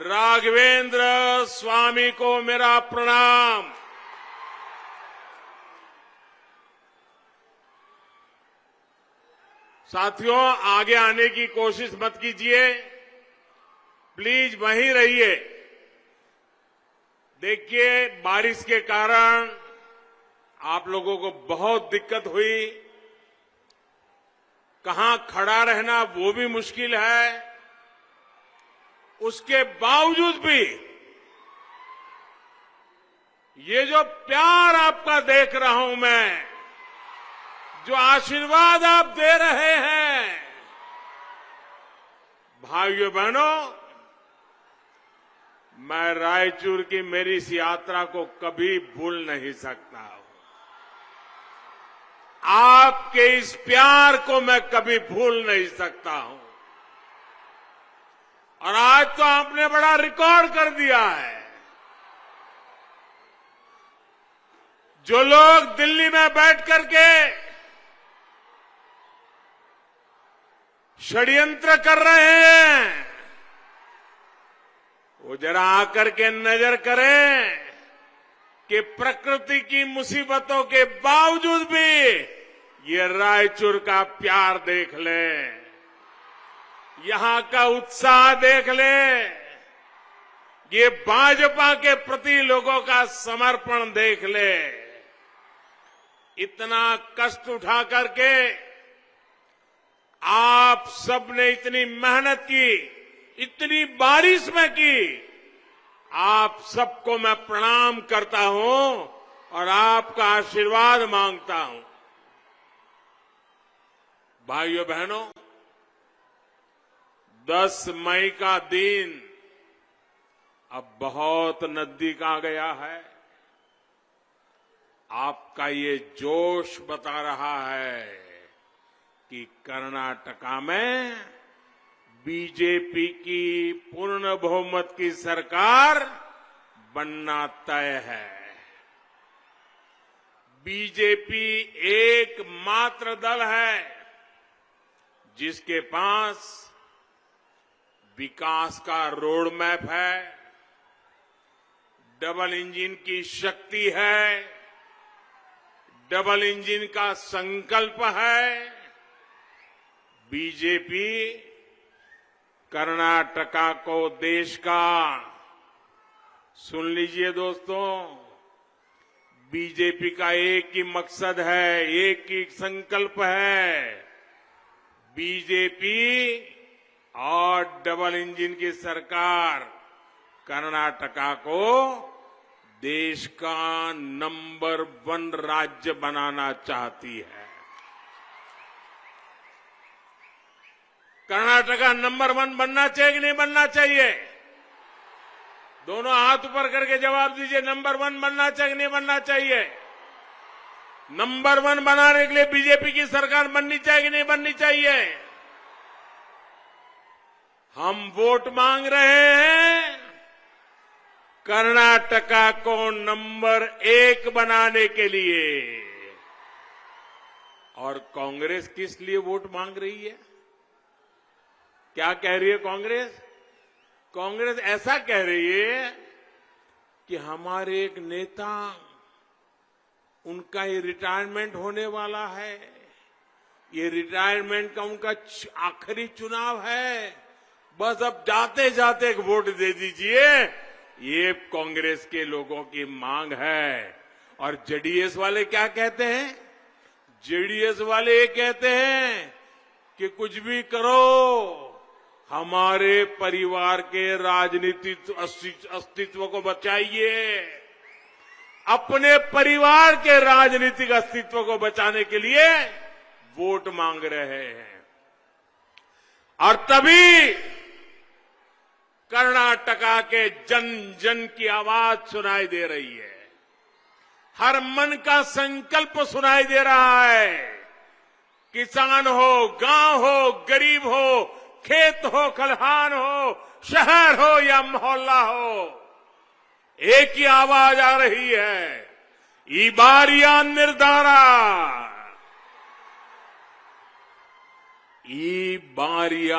राघवेंद्र स्वामी को मेरा प्रणाम। साथियों, आगे आने की कोशिश मत कीजिए, प्लीज वहीं रहिए। देखिए, बारिश के कारण आप लोगों को बहुत दिक्कत हुई, कहां खड़ा रहना वो भी मुश्किल है। उसके बावजूद भी ये जो प्यार आपका देख रहा हूं मैं, जो आशीर्वाद आप दे रहे हैं, भाइयों बहनों, मैं रायचूर की मेरी इस यात्रा को कभी भूल नहीं सकता हूं। आपके इस प्यार को मैं कभी भूल नहीं सकता हूं। और आज तो आपने बड़ा रिकॉर्ड कर दिया है। जो लोग दिल्ली में बैठ करके षड्यंत्र कर रहे हैं, वो जरा आकर के नजर करें कि प्रकृति की मुसीबतों के बावजूद भी ये रायचूर का प्यार देख लें, यहां का उत्साह देख ले, ये भाजपा के प्रति लोगों का समर्पण देख ले। इतना कष्ट उठा करके आप सबने इतनी मेहनत की, इतनी बारिश में की, आप सबको मैं प्रणाम करता हूं और आपका आशीर्वाद मांगता हूं। भाइयों बहनों, 10 मई का दिन अब बहुत नजदीक आ गया है। आपका ये जोश बता रहा है कि कर्नाटका में बीजेपी की पूर्ण बहुमत की सरकार बनना तय है। बीजेपी एकमात्र दल है जिसके पास विकास का रोड मैप है, डबल इंजन की शक्ति है, डबल इंजन का संकल्प है। बीजेपी कर्नाटका को देश का, सुन लीजिए दोस्तों, बीजेपी का एक ही मकसद है, एक ही संकल्प है। बीजेपी और डबल इंजन की सरकार कर्नाटका को देश का नंबर 1 राज्य बनाना चाहती है। कर्नाटका नंबर 1 बनना चाहिए कि नहीं बनना चाहिए? दोनों हाथ ऊपर करके जवाब दीजिए। नंबर 1 बनना चाहिए कि नहीं बनना चाहिए? नंबर 1 बनाने के लिए बीजेपी की सरकार बननी चाहिए कि नहीं बननी चाहिए? हम वोट मांग रहे हैं कर्नाटका को नंबर 1 बनाने के लिए। और कांग्रेस किस लिए वोट मांग रही है? क्या कह रही है कांग्रेस? कांग्रेस ऐसा कह रही है कि हमारे एक नेता, उनका ये रिटायरमेंट होने वाला है, ये रिटायरमेंट का उनका आखिरी चुनाव है, बस अब जाते जाते एक वोट दे दीजिए। ये कांग्रेस के लोगों की मांग है। और जेडीएस वाले क्या कहते हैं? जेडीएस वाले ये कहते हैं कि कुछ भी करो, हमारे परिवार के राजनीतिक अस्तित्व को बचाइए। अपने परिवार के राजनीतिक अस्तित्व को बचाने के लिए वोट मांग रहे हैं। और तभी कर्नाटका के जन जन की आवाज सुनाई दे रही है, हर मन का संकल्प सुनाई दे रहा है। किसान हो, गांव हो, गरीब हो, खेत हो, खलिहान हो, शहर हो या मोहल्ला हो, एक ही आवाज आ रही है, ई बारिया निर्धारा, ಈ ಬಾರಿಯ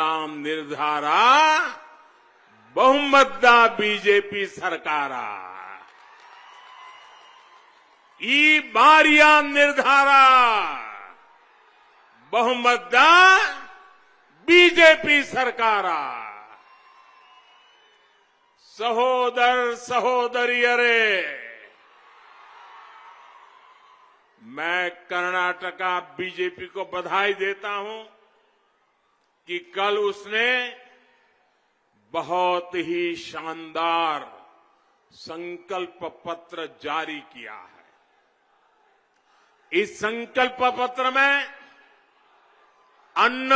ನಿರ್ಧಾರ ಬಹುಮತದ ಬಿಜೆಪಿ ಸರ್ಕಾರ. ಈ ಬಾರಿಯ ನಿರ್ಧಾರ ಬಹುಮತದ ಬಿಜೆಪಿ ಸರ್ಕಾರ. सहोदर सहोदरियरे, मैं कर्नाटका बीजेपी को बधाई देता हूं कि कल उसने बहुत ही शानदार संकल्प पत्र जारी किया है. इस संकल्प पत्र में अन्न,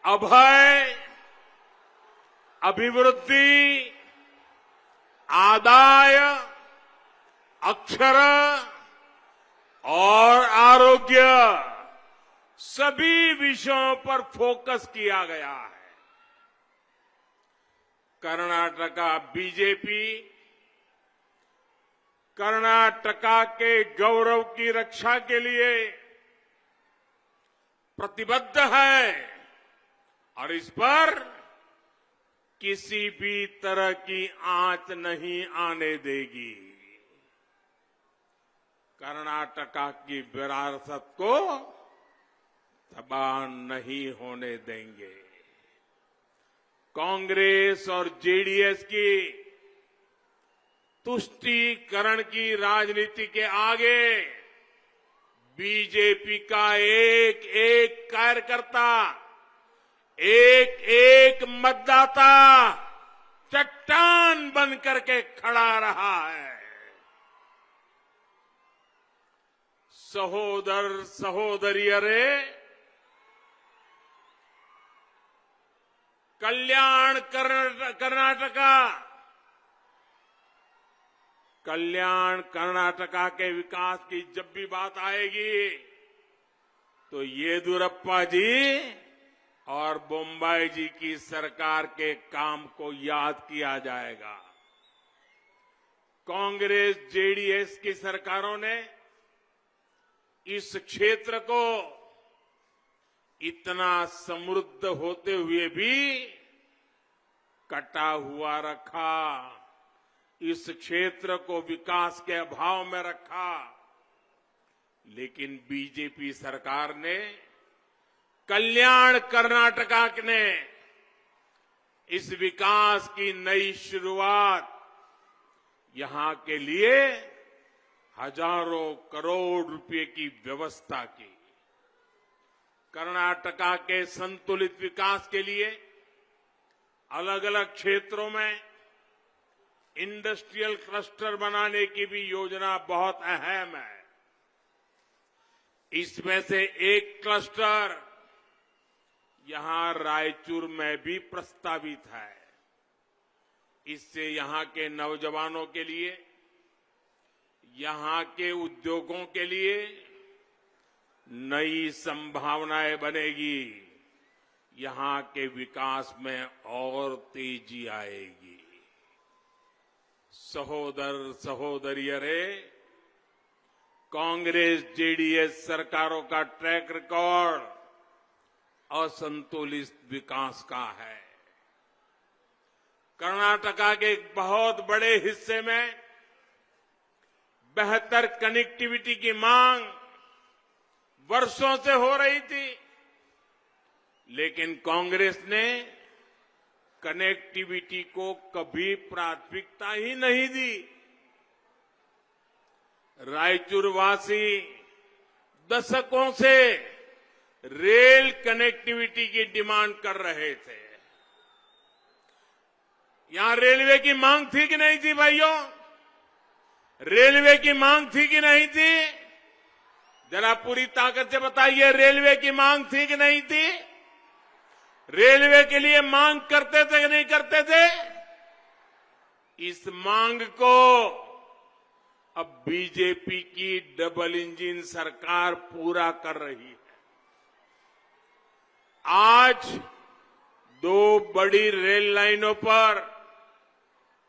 अभय, अभिवृद्धि, आदाय, अक्षर और आरोग्य सभी विषयों पर फोकस किया गया है. कर्नाटका बीजेपी कर्नाटका के गौरव की रक्षा के लिए प्रतिबद्ध है और इस पर किसी भी तरह की आंच नहीं आने देगी. कर्नाटका की विरासत को तबाह नहीं होने देंगे. कांग्रेस और जेडीएस की तुष्टीकरण की राजनीति के आगे बीजेपी का एक एक कार्यकर्ता, एक एक मतदाता चट्टान बन करके खड़ा रहा है. सहोदर सहोदरियरे, कल्याण कर्नाटका के विकास की जब भी बात आएगी तो येदियुरप्पा जी और बोम्बाई जी की सरकार के काम को याद किया जाएगा. कांग्रेस जेडीएस की सरकारों ने इस क्षेत्र को इतना समृद्ध होते हुए भी कटा हुआ रखा. इस क्षेत्र को विकास के अभाव में रखा. लेकिन बीजेपी सरकार ने कल्याण कर्नाटका ने इस विकास की नई शुरुआत यहां के लिए हजारों करोड़ रुपए की व्यवस्था की. कर्नाटका के संतुलित विकास के लिए अलग अलग क्षेत्रों में इंडस्ट्रियल क्लस्टर बनाने की भी योजना बहुत अहम है. इसमें से एक क्लस्टर यहां रायचूर में भी प्रस्तावित है. इससे यहां के नौजवानों के लिए, यहां के उद्योगों के लिए नई संभावनाएं बनेगी. यहां के विकास में और तेजी आएगी. सहोदर सहोदरियरे, कांग्रेस जेडीएस सरकारों का ट्रैक रिकॉर्ड असंतुलित विकास का है. कर्नाटका के एक बहुत बड़े हिस्से में बेहतर कनेक्टिविटी की मांग वर्षों से हो रही थी, लेकिन कांग्रेस ने कनेक्टिविटी को कभी प्राथमिकता ही नहीं दी. रायचूर वासी दशकों से रेल कनेक्टिविटी की डिमांड कर रहे थे. यहां रेलवे की मांग थी कि नहीं थी भाइयों? रेलवे की मांग थी कि नहीं थी? जरा पूरी ताकत से बताइए, रेलवे की मांग थी कि नहीं थी? रेलवे के लिए मांग करते थे कि नहीं करते थे? इस मांग को अब बीजेपी की डबल इंजन सरकार पूरा कर रही है. आज 2 बड़ी रेल लाइनों पर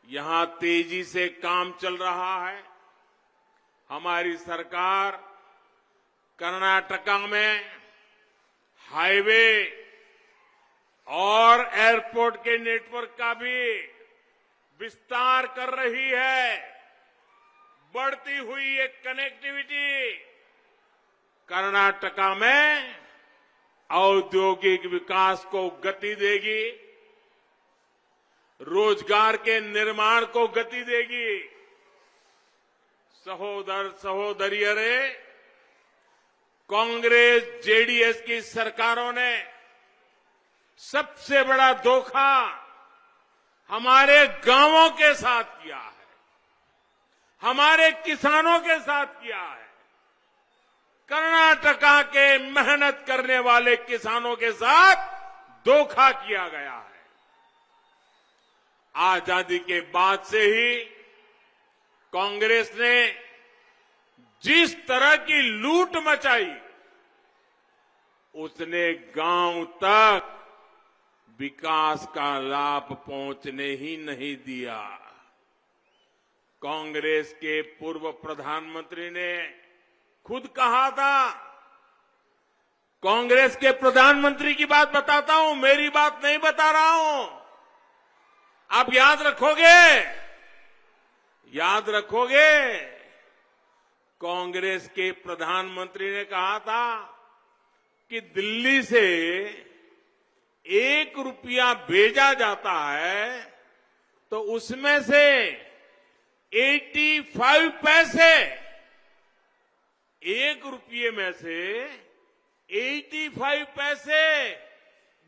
यहां तेजी से काम चल रहा है. हमारी सरकार कर्नाटका में हाईवे और एयरपोर्ट के नेटवर्क का भी विस्तार कर रही है। बढ़ती हुई ये कनेक्टिविटी कर्नाटका में औद्योगिक विकास को गति देगी, रोजगार के निर्माण को गति देगी। सहोदर सहोदरियों, कांग्रेस जेडीएस की सरकारों ने सबसे बड़ा धोखा हमारे गांवों के साथ किया है, हमारे किसानों के साथ किया है। कर्नाटका के मेहनत करने वाले किसानों के साथ धोखा किया गया है। आजादी के बाद से ही कांग्रेस ने जिस तरह की लूट मचाई, उसने गांव तक विकास का लाभ पहुंचने ही नहीं दिया। कांग्रेस के पूर्व प्रधानमंत्री ने खुद कहा था, कांग्रेस के प्रधानमंत्री की बात बताता हूं, मेरी बात नहीं बता रहा हूं, आप याद रखोगे, याद रखोगे। कांग्रेस के प्रधानमंत्री ने कहा था कि दिल्ली से 1 रुपया भेजा जाता है तो उसमें से 85 पैसे, 1 रुपये में से 85 पैसे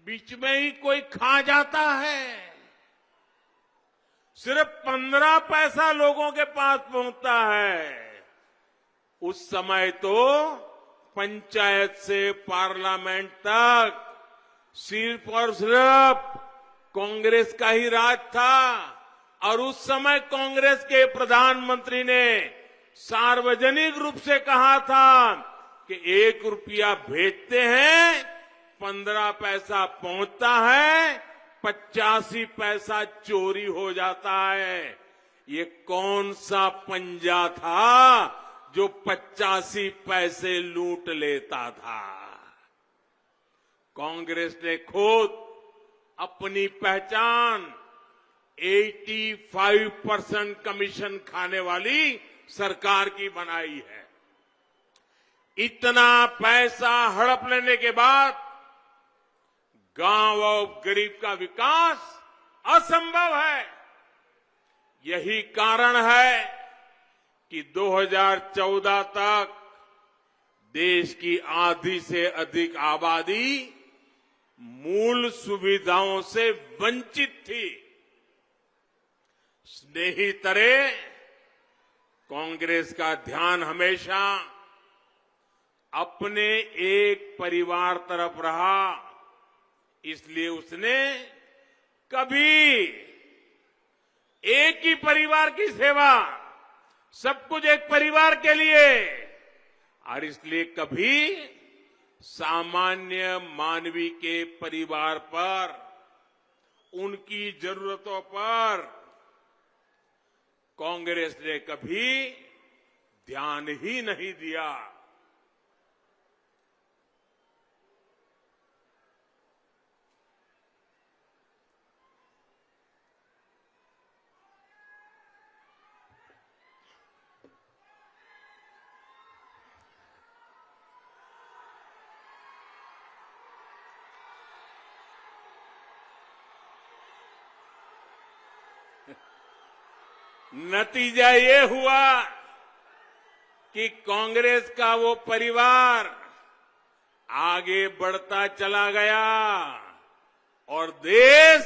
बीच में ही कोई खा जाता है। सिर्फ 15 पैसा लोगों के पास पहुंचता है। उस समय तो पंचायत से पार्लियामेंट तक सिर्फ और सिर्फ कांग्रेस का ही राज था। और उस समय कांग्रेस के प्रधानमंत्री ने सार्वजनिक रूप से कहा था कि 1 रुपया भेजते हैं, 15 पैसा पहुंचता है, 85 पैसा चोरी हो जाता है। ये कौन सा पंजा था जो 85 पैसे लूट लेता था? कांग्रेस ने खुद अपनी पहचान 85% कमीशन खाने वाली सरकार की बनाई है। इतना पैसा हड़प लेने के बाद गांव और गरीब का विकास असंभव है। यही कारण है कि 2014 तक देश की आधी से अधिक आबादी मूल सुविधाओं से वंचित थी। स्नेहितरे, कांग्रेस का ध्यान हमेशा अपने एक परिवार तरफ रहा, इसलिए उसने कभी एक ही परिवार की सेवा, सब कुछ एक परिवार के लिए, और इसलिए कभी सामान्य मानवी के परिवार पर, उनकी जरूरतों पर कांग्रेस ने कभी ध्यान ही नहीं दिया। नतीजा ये हुआ कि कांग्रेस का वो परिवार आगे बढ़ता चला गया और देश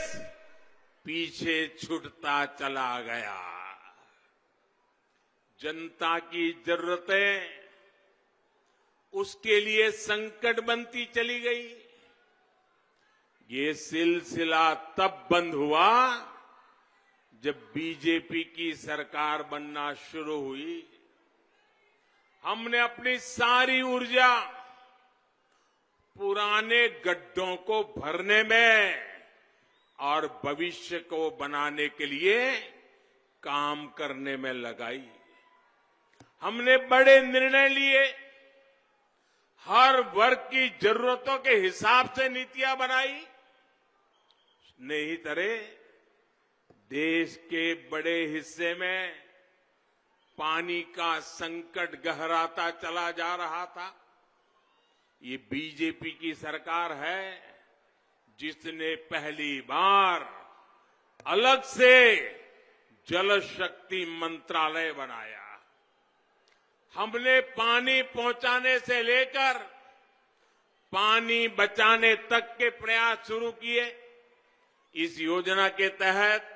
पीछे छूटता चला गया। जनता की जरूरतें उसके लिए संकट बनती चली गई। ये सिलसिला तब बंद हुआ जब बीजेपी की सरकार बनना शुरू हुई। हमने अपनी सारी ऊर्जा पुराने गड्ढों को भरने में और भविष्य को बनाने के लिए काम करने में लगाई। हमने बड़े निर्णय लिए, हर वर्ग की जरूरतों के हिसाब से नीतियां बनाई। नहीं तरह देश के बड़े हिस्से में पानी का संकट गहराता चला जा रहा था। ये बीजेपी की सरकार है जिसने पहली बार अलग से जल शक्ति मंत्रालय बनाया। हमने पानी पहुंचाने से लेकर पानी बचाने तक के प्रयास शुरू किए। इस योजना के तहत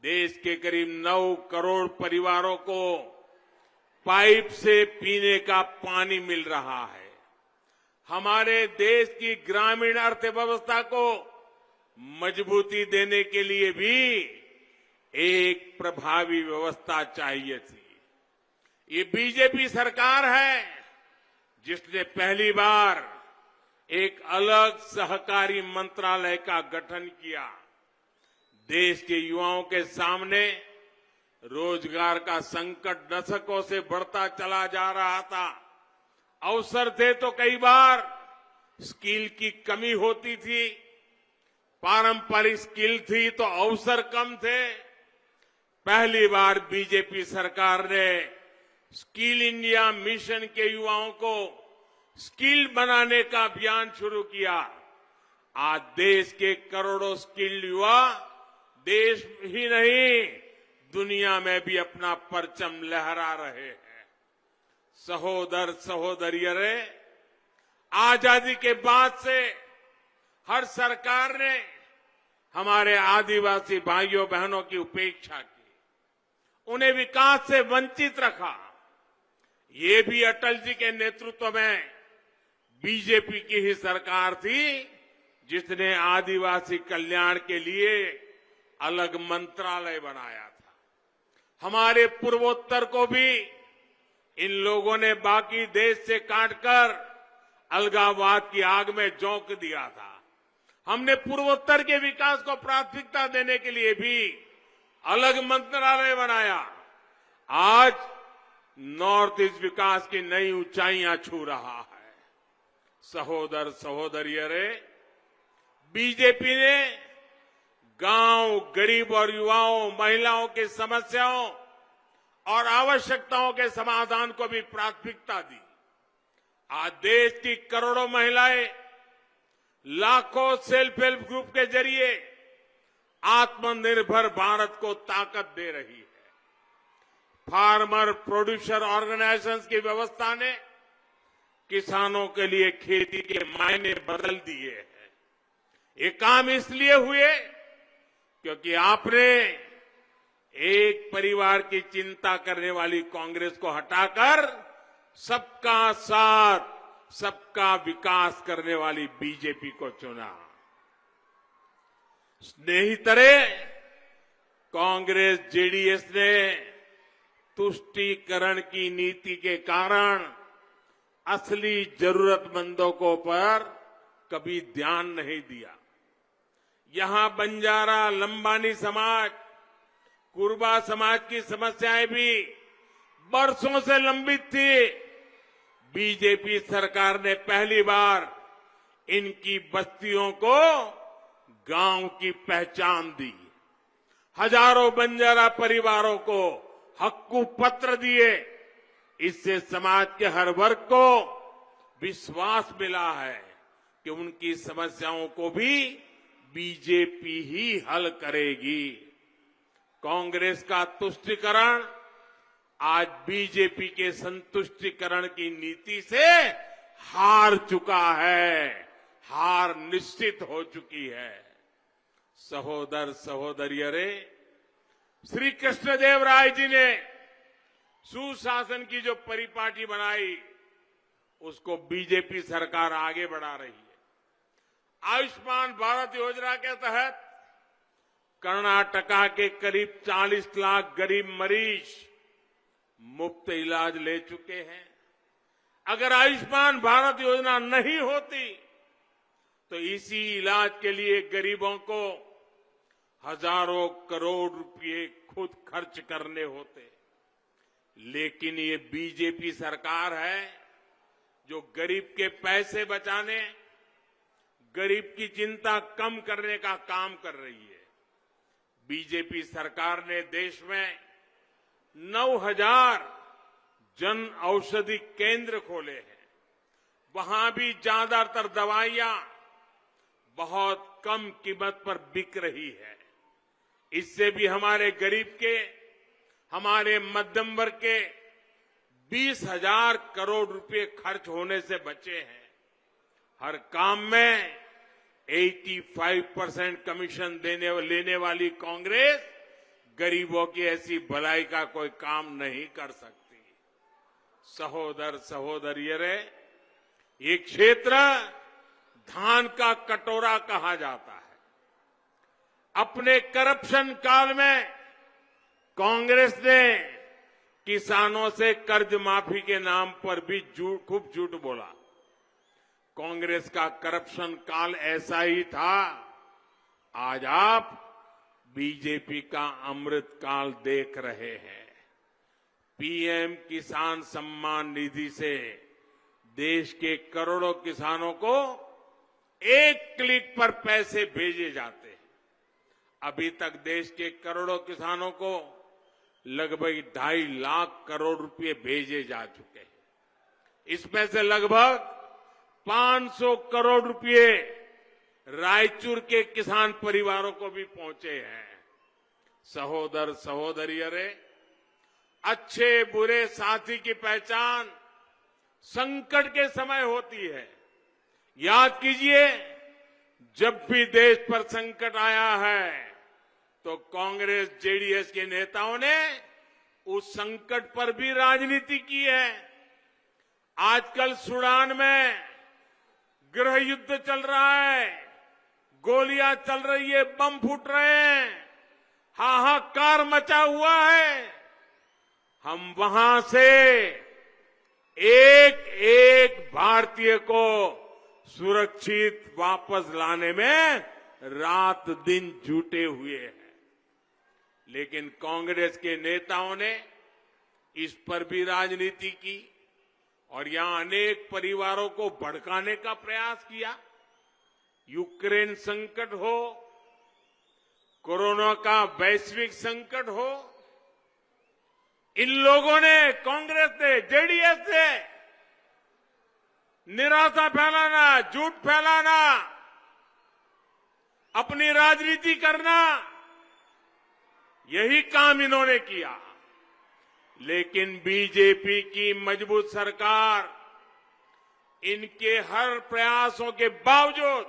देश के करीब 9 करोड़ परिवारों को पाइप से पीने का पानी मिल रहा है। हमारे देश की ग्रामीण अर्थव्यवस्था को मजबूती देने के लिए भी एक प्रभावी व्यवस्था चाहिए थी। ये बीजेपी सरकार है जिसने पहली बार एक अलग सहकारी मंत्रालय का गठन किया। देश के युवाओं के सामने रोजगार का संकट दशकों से बढ़ता चला जा रहा था। अवसर थे तो कई बार स्किल की कमी होती थी, पारंपरिक स्किल थी तो अवसर कम थे। पहली बार बीजेपी सरकार ने स्किल इंडिया मिशन के युवाओं को स्किल बनाने का अभियान शुरू किया। आज देश के करोड़ों स्किल्ड युवा देश ही नहीं दुनिया में भी अपना परचम लहरा रहे हैं। सहोदर सहोदरियों, आजादी के बाद से हर सरकार ने हमारे आदिवासी भाइयों बहनों की उपेक्षा की, उन्हें विकास से वंचित रखा। ये भी अटल जी के नेतृत्व में बीजेपी की ही सरकार थी जिसने आदिवासी कल्याण के लिए अलग मंत्रालय बनाया था। हमारे पूर्वोत्तर को भी इन लोगों ने बाकी देश से काटकर अलगाववाद की आग में झोंक दिया था। हमने पूर्वोत्तर के विकास को प्राथमिकता देने के लिए भी अलग मंत्रालय बनाया। आज नॉर्थ ईस्ट विकास की नई ऊंचाइयां छू रहा है। सहोदर सहोदरियों, बीजेपी ने गांव, गरीब और युवाओं, महिलाओं की समस्याओं और आवश्यकताओं के समाधान को भी प्राथमिकता दी। आज देश की करोड़ों महिलाएं लाखों सेल्फ हेल्प ग्रुप के जरिए आत्मनिर्भर भारत को ताकत दे रही है। फार्मर प्रोड्यूसर ऑर्गेनाइजेशंस की व्यवस्था ने किसानों के लिए खेती के मायने बदल दिए हैं। ये काम इसलिए हुए क्योंकि आपने एक परिवार की चिंता करने वाली कांग्रेस को हटाकर सबका साथ, सबका विकास करने वाली बीजेपी को चुना। स्नेहितरे, कांग्रेस जेडीएस ने तुष्टीकरण की नीति के कारण असली जरूरतमंदों को पर कभी ध्यान नहीं दिया। यहां बंजारा, लंबानी समाज, कुर्बा समाज की समस्याएं भी बरसों से लंबित थी। बीजेपी सरकार ने पहली बार इनकी बस्तियों को गांव की पहचान दी। हजारों बंजारा परिवारों को हक्कू पत्र दिए। इससे समाज के हर वर्ग को विश्वास मिला है कि उनकी समस्याओं को भी बीजेपी ही हल करेगी। कांग्रेस का तुष्टीकरण आज बीजेपी के संतुष्टीकरण की नीति से हार चुका है, हार निश्चित हो चुकी है। सहोदर सहोदरियों, श्री कृष्णदेवराय जी ने सुशासन की जो परिपाटी बनाई उसको बीजेपी सरकार आगे बढ़ा रही है। आयुष्मान भारत योजना के तहत कर्नाटका के करीब 40 लाख गरीब मरीज मुफ्त इलाज ले चुके हैं। अगर आयुष्मान भारत योजना नहीं होती तो इसी इलाज के लिए गरीबों को हजारों करोड़ रुपए खुद खर्च करने होते। लेकिन ये बीजेपी सरकार है जो गरीब के पैसे बचाने, गरीब की चिंता कम करने का काम कर रही है। बीजेपी सरकार ने देश में 9,000 जन औषधि केंद्र खोले हैं। वहां भी ज्यादातर दवाइयां बहुत कम कीमत पर बिक रही है। इससे भी हमारे गरीब के, हमारे मध्यम वर्ग के 20,000 करोड़ रुपए खर्च होने से बचे हैं। हर काम में 85% कमीशन लेने वाली कांग्रेस गरीबों की ऐसी भलाई का कोई काम नहीं कर सकती। सहोदर सहोदरियों, ये क्षेत्र धान का कटोरा कहा जाता है। अपने करप्शन काल में कांग्रेस ने किसानों से कर्ज माफी के नाम पर भी खूब झूठ बोला। कांग्रेस का करप्शन काल ऐसा ही था। आज आप बीजेपी का अमृत काल देख रहे हैं। पीएम किसान सम्मान निधि से देश के करोड़ों किसानों को एक क्लिक पर पैसे भेजे जाते हैं। अभी तक देश के करोड़ों किसानों को लगभग 2.5 लाख करोड़ रुपए भेजे जा चुके हैं। इसमें से लगभग 500 करोड़ रुपए रायचूर के किसान परिवारों को भी पहुंचे हैं। सहोदर सहोदरियों, अच्छे बुरे साथी की पहचान संकट के समय होती है। याद कीजिए, जब भी देश पर संकट आया है तो कांग्रेस जेडीएस के नेताओं ने उस संकट पर भी राजनीति की है। आजकल सूडान में गृह युद्ध चल रहा है, गोलियां चल रही है, बम फूट रहे हैं, हाहाकार मचा हुआ है। हम वहां से एक एक भारतीय को सुरक्षित वापस लाने में रात दिन जुटे हुए हैं। लेकिन कांग्रेस के नेताओं ने इस पर भी राजनीति की और यहां अनेक परिवारों को भड़काने का प्रयास किया। यूक्रेन संकट हो, कोरोना का वैश्विक संकट हो, इन लोगों ने, कांग्रेस ने, जेडीएस ने निराशा फैलाना, झूठ फैलाना, अपनी राजनीति करना, यही काम इन्होंने किया। लेकिन बीजेपी की मजबूत सरकार इनके हर प्रयासों के बावजूद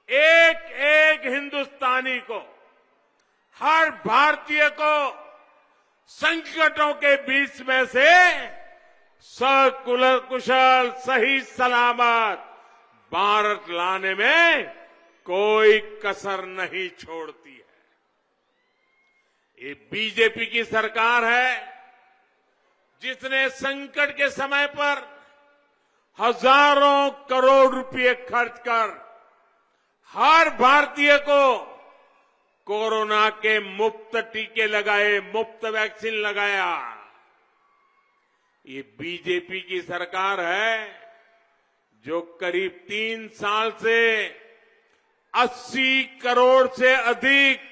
एक एक हिंदुस्तानी को, हर भारतीय को संकटों के बीच में से सकुशल सही सलामत भारत लाने में कोई कसर नहीं छोड़ती है। ये बीजेपी की सरकार है जिसने संकट के समय पर हजारों करोड़ रुपए खर्च कर हर भारतीय को कोरोना के मुफ्त टीके लगाए, मुफ्त वैक्सीन लगाया। ये बीजेपी की सरकार है जो करीब 3 साल से 80 करोड़ से अधिक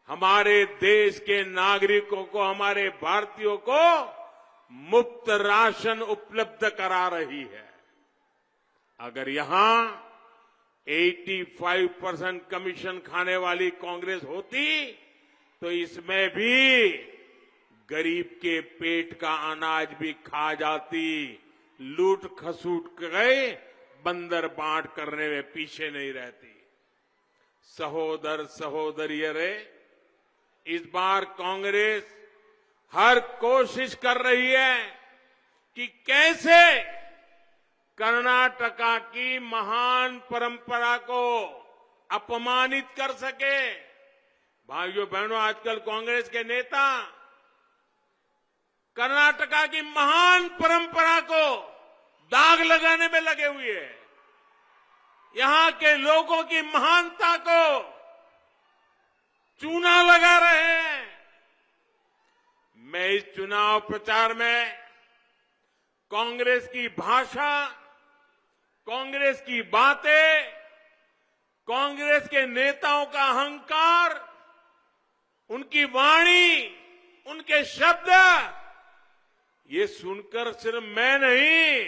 हमारे देश के नागरिकों को, हमारे भारतीयों को मुफ्त राशन उपलब्ध करा रही है। अगर यहां 85% कमीशन खाने वाली कांग्रेस होती तो इसमें भी गरीब के पेट का अनाज भी खा जाती, लूट खसूट गए, बंदर बांट करने में पीछे नहीं रहती। सहोदर सहोदरियों, इस बार कांग्रेस हर कोशिश कर रही है कि कैसे कर्नाटका की महान परंपरा को अपमानित कर सके। भाइयों बहनों, आजकल कांग्रेस के नेता कर्नाटका की महान परंपरा को दाग लगाने में लगे हुए हैं, यहां के लोगों की महानता को चूना लगा रहे हैं। मैं इस चुनाव प्रचार में कांग्रेस की भाषा, कांग्रेस की बातें, कांग्रेस के नेताओं का अहंकार, उनकी वाणी, उनके शब्द, ये सुनकर सिर्फ मैं नहीं,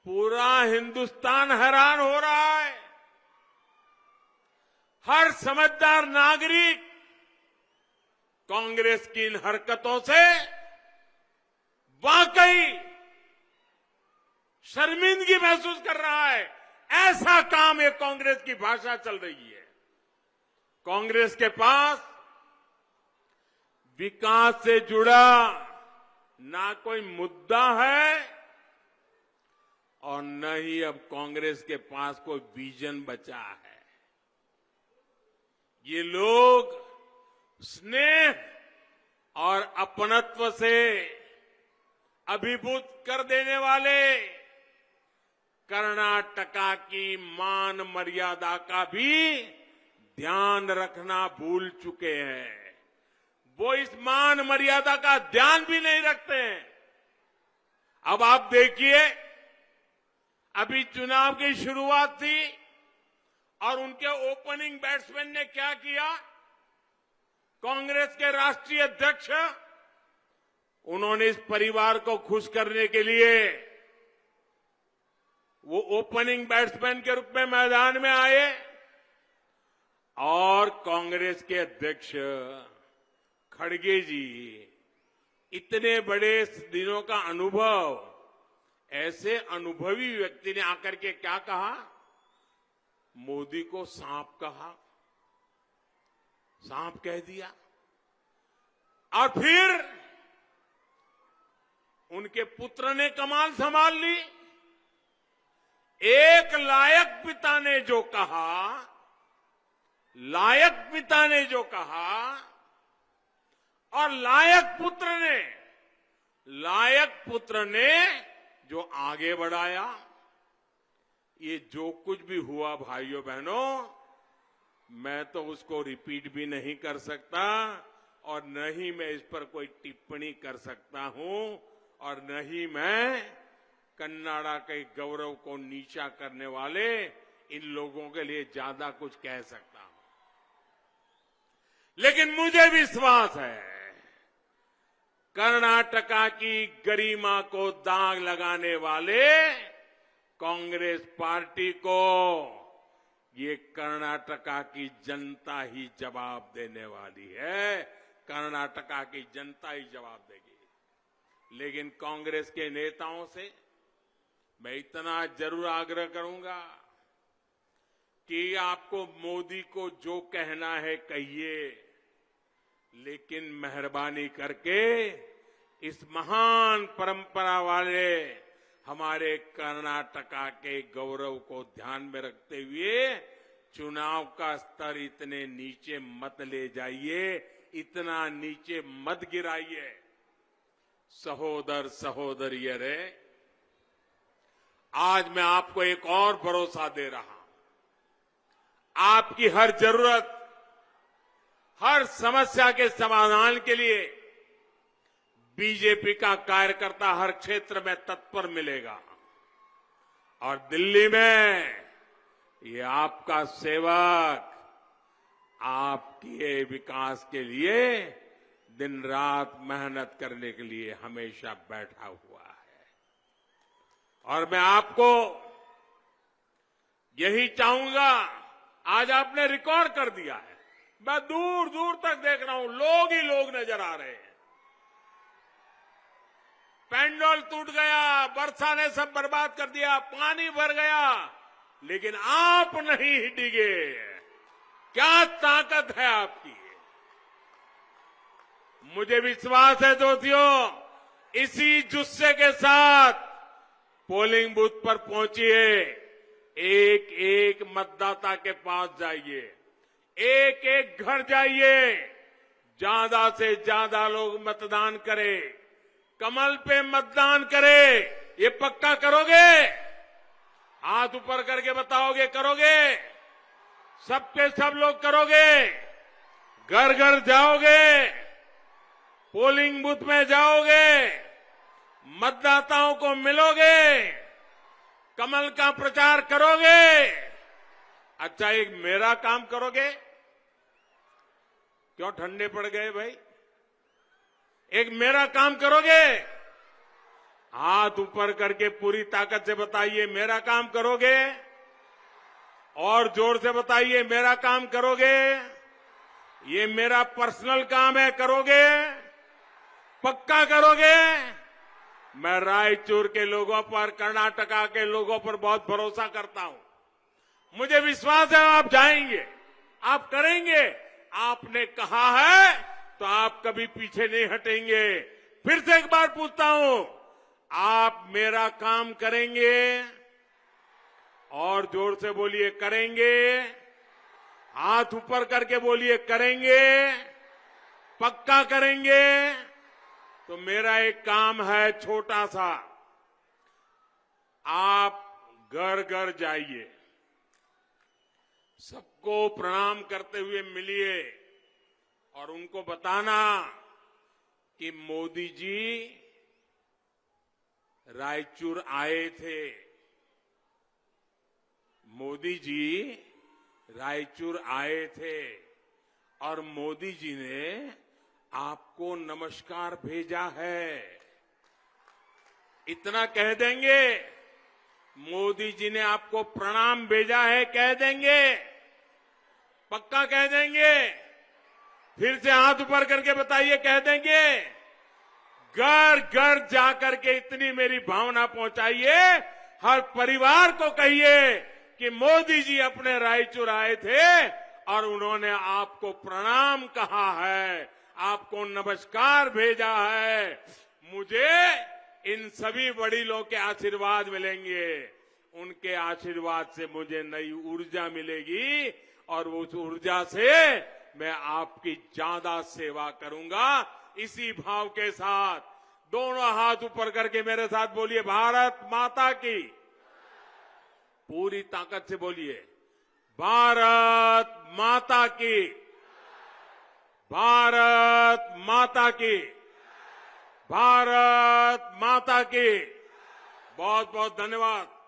पूरा हिंदुस्तान हैरान हो रहा है। हर समझदार नागरिक कांग्रेस की इन हरकतों से वाकई शर्मिंदगी महसूस कर रहा है। ऐसा काम ये कांग्रेस की भाषा चल रही है। कांग्रेस के पास विकास से जुड़ा ना कोई मुद्दा है और न ही अब कांग्रेस के पास कोई विजन बचा है। ये लोग स्नेह और अपनत्व से अभिभूत कर देने वाले कर्नाटका की मान मर्यादा का भी ध्यान रखना भूल चुके हैं। वो इस मान मर्यादा का ध्यान भी नहीं रखते हैं। अब आप देखिए, अभी चुनाव की शुरुआत थी और उनके ओपनिंग बैट्समैन ने क्या किया। कांग्रेस के राष्ट्रीय अध्यक्ष, उन्होंने इस परिवार को खुश करने के लिए वो ओपनिंग बैट्समैन के रूप में मैदान में आए और कांग्रेस के अध्यक्ष खड़गे जी, इतने बड़े दिनों का अनुभव, ऐसे अनुभवी व्यक्ति ने आकर के क्या कहा, मोदी को सांप कहा, सांप कह दिया। और फिर उनके पुत्र ने कमान संभाल ली। एक लायक पिता ने जो कहा, लायक पिता ने जो कहा और लायक पुत्र ने जो आगे बढ़ाया, ये जो कुछ भी हुआ भाइयों बहनों, मैं तो उसको रिपीट भी नहीं कर सकता और न ही मैं इस पर कोई टिप्पणी कर सकता हूं और न ही मैं कन्नाडा के गौरव को नीचा करने वाले इन लोगों के लिए ज्यादा कुछ कह सकता हूं। लेकिन मुझे विश्वास है, कर्नाटका की गरिमा को दाग लगाने वाले कांग्रेस पार्टी को ये कर्नाटका की जनता ही जवाब देने वाली है। कर्नाटका की जनता ही जवाब देगी। लेकिन कांग्रेस के नेताओं से मैं इतना जरूर आग्रह करूंगा कि आपको मोदी को जो कहना है कहिए, लेकिन मेहरबानी करके इस महान परंपरा वाले हमारे कर्नाटका के गौरव को ध्यान में रखते हुए चुनाव का स्तर इतने नीचे मत ले जाइए, इतना नीचे मत गिराइए। सहोदर सहोदरियों रे, आज मैं आपको एक और भरोसा दे रहा हूं। आपकी हर जरूरत, हर समस्या के समाधान के लिए बीजेपी का कार्यकर्ता हर क्षेत्र में तत्पर मिलेगा और दिल्ली में ये आपका सेवक आपके विकास के लिए दिन रात मेहनत करने के लिए हमेशा बैठा हुआ है। और मैं आपको यही चाहूंगा, आज आपने रिकॉर्ड कर दिया है। मैं दूर दूर तक देख रहा हूं, लोग ही लोग नजर आ रहे हैं। पेंडोल टूट गया, वर्षा ने सब बर्बाद कर दिया, पानी भर गया, लेकिन आप नहीं डिगे। क्या ताकत है आपकी! मुझे विश्वास है दोस्तों, इसी जुस्से के साथ पोलिंग बूथ पर पहुंचिए, एक एक मतदाता के पास जाइए, एक एक घर जाइए, ज्यादा से ज्यादा लोग मतदान करें, कमल पे मतदान करें। ये पक्का करोगे? हाथ ऊपर करके बताओगे करोगे? सबके सब लोग करोगे? घर घर जाओगे, पोलिंग बूथ में जाओगे, मतदाताओं को मिलोगे, कमल का प्रचार करोगे। अच्छा, एक मेरा काम करोगे? क्यों ठंडे पड़ गए भाई? एक मेरा काम करोगे? हाथ ऊपर करके पूरी ताकत से बताइए, मेरा काम करोगे? और जोर से बताइए, मेरा काम करोगे? ये मेरा पर्सनल काम है, करोगे? पक्का करोगे? मैं रायचूर के लोगों पर, कर्नाटका के लोगों पर बहुत भरोसा करता हूं। मुझे विश्वास है आप जाएंगे, आप करेंगे। आपने कहा है तो आप कभी पीछे नहीं हटेंगे। फिर से एक बार पूछता हूं, आप मेरा काम करेंगे? और जोर से बोलिए, करेंगे? हाथ ऊपर करके बोलिए, करेंगे? पक्का करेंगे? तो मेरा एक काम है छोटा सा, आप घर घर जाइए, सबको प्रणाम करते हुए मिलिए और उनको बताना कि मोदी जी रायचूर आए थे। मोदी जी रायचूर आए थे और मोदी जी ने आपको नमस्कार भेजा है। इतना कह देंगे? मोदी जी ने आपको प्रणाम भेजा है, कह देंगे? पक्का कह देंगे? फिर से हाथ ऊपर करके बताइए, कह देंगे? घर घर जाकर के इतनी मेरी भावना पहुंचाइए, हर परिवार को कहिए कि मोदी जी अपने रायचूर आए थे और उन्होंने आपको प्रणाम कहा है, आपको नमस्कार भेजा है। मुझे इन सभी वडीलों के आशीर्वाद मिलेंगे, उनके आशीर्वाद से मुझे नई ऊर्जा मिलेगी और उस ऊर्जा से मैं आपकी ज्यादा सेवा करूंगा। इसी भाव के साथ दोनों हाथ ऊपर करके मेरे साथ बोलिए, भारत माता की। पूरी ताकत से बोलिए, भारत माता की। भारत माता की। भारत माता की। बहुत बहुत धन्यवाद।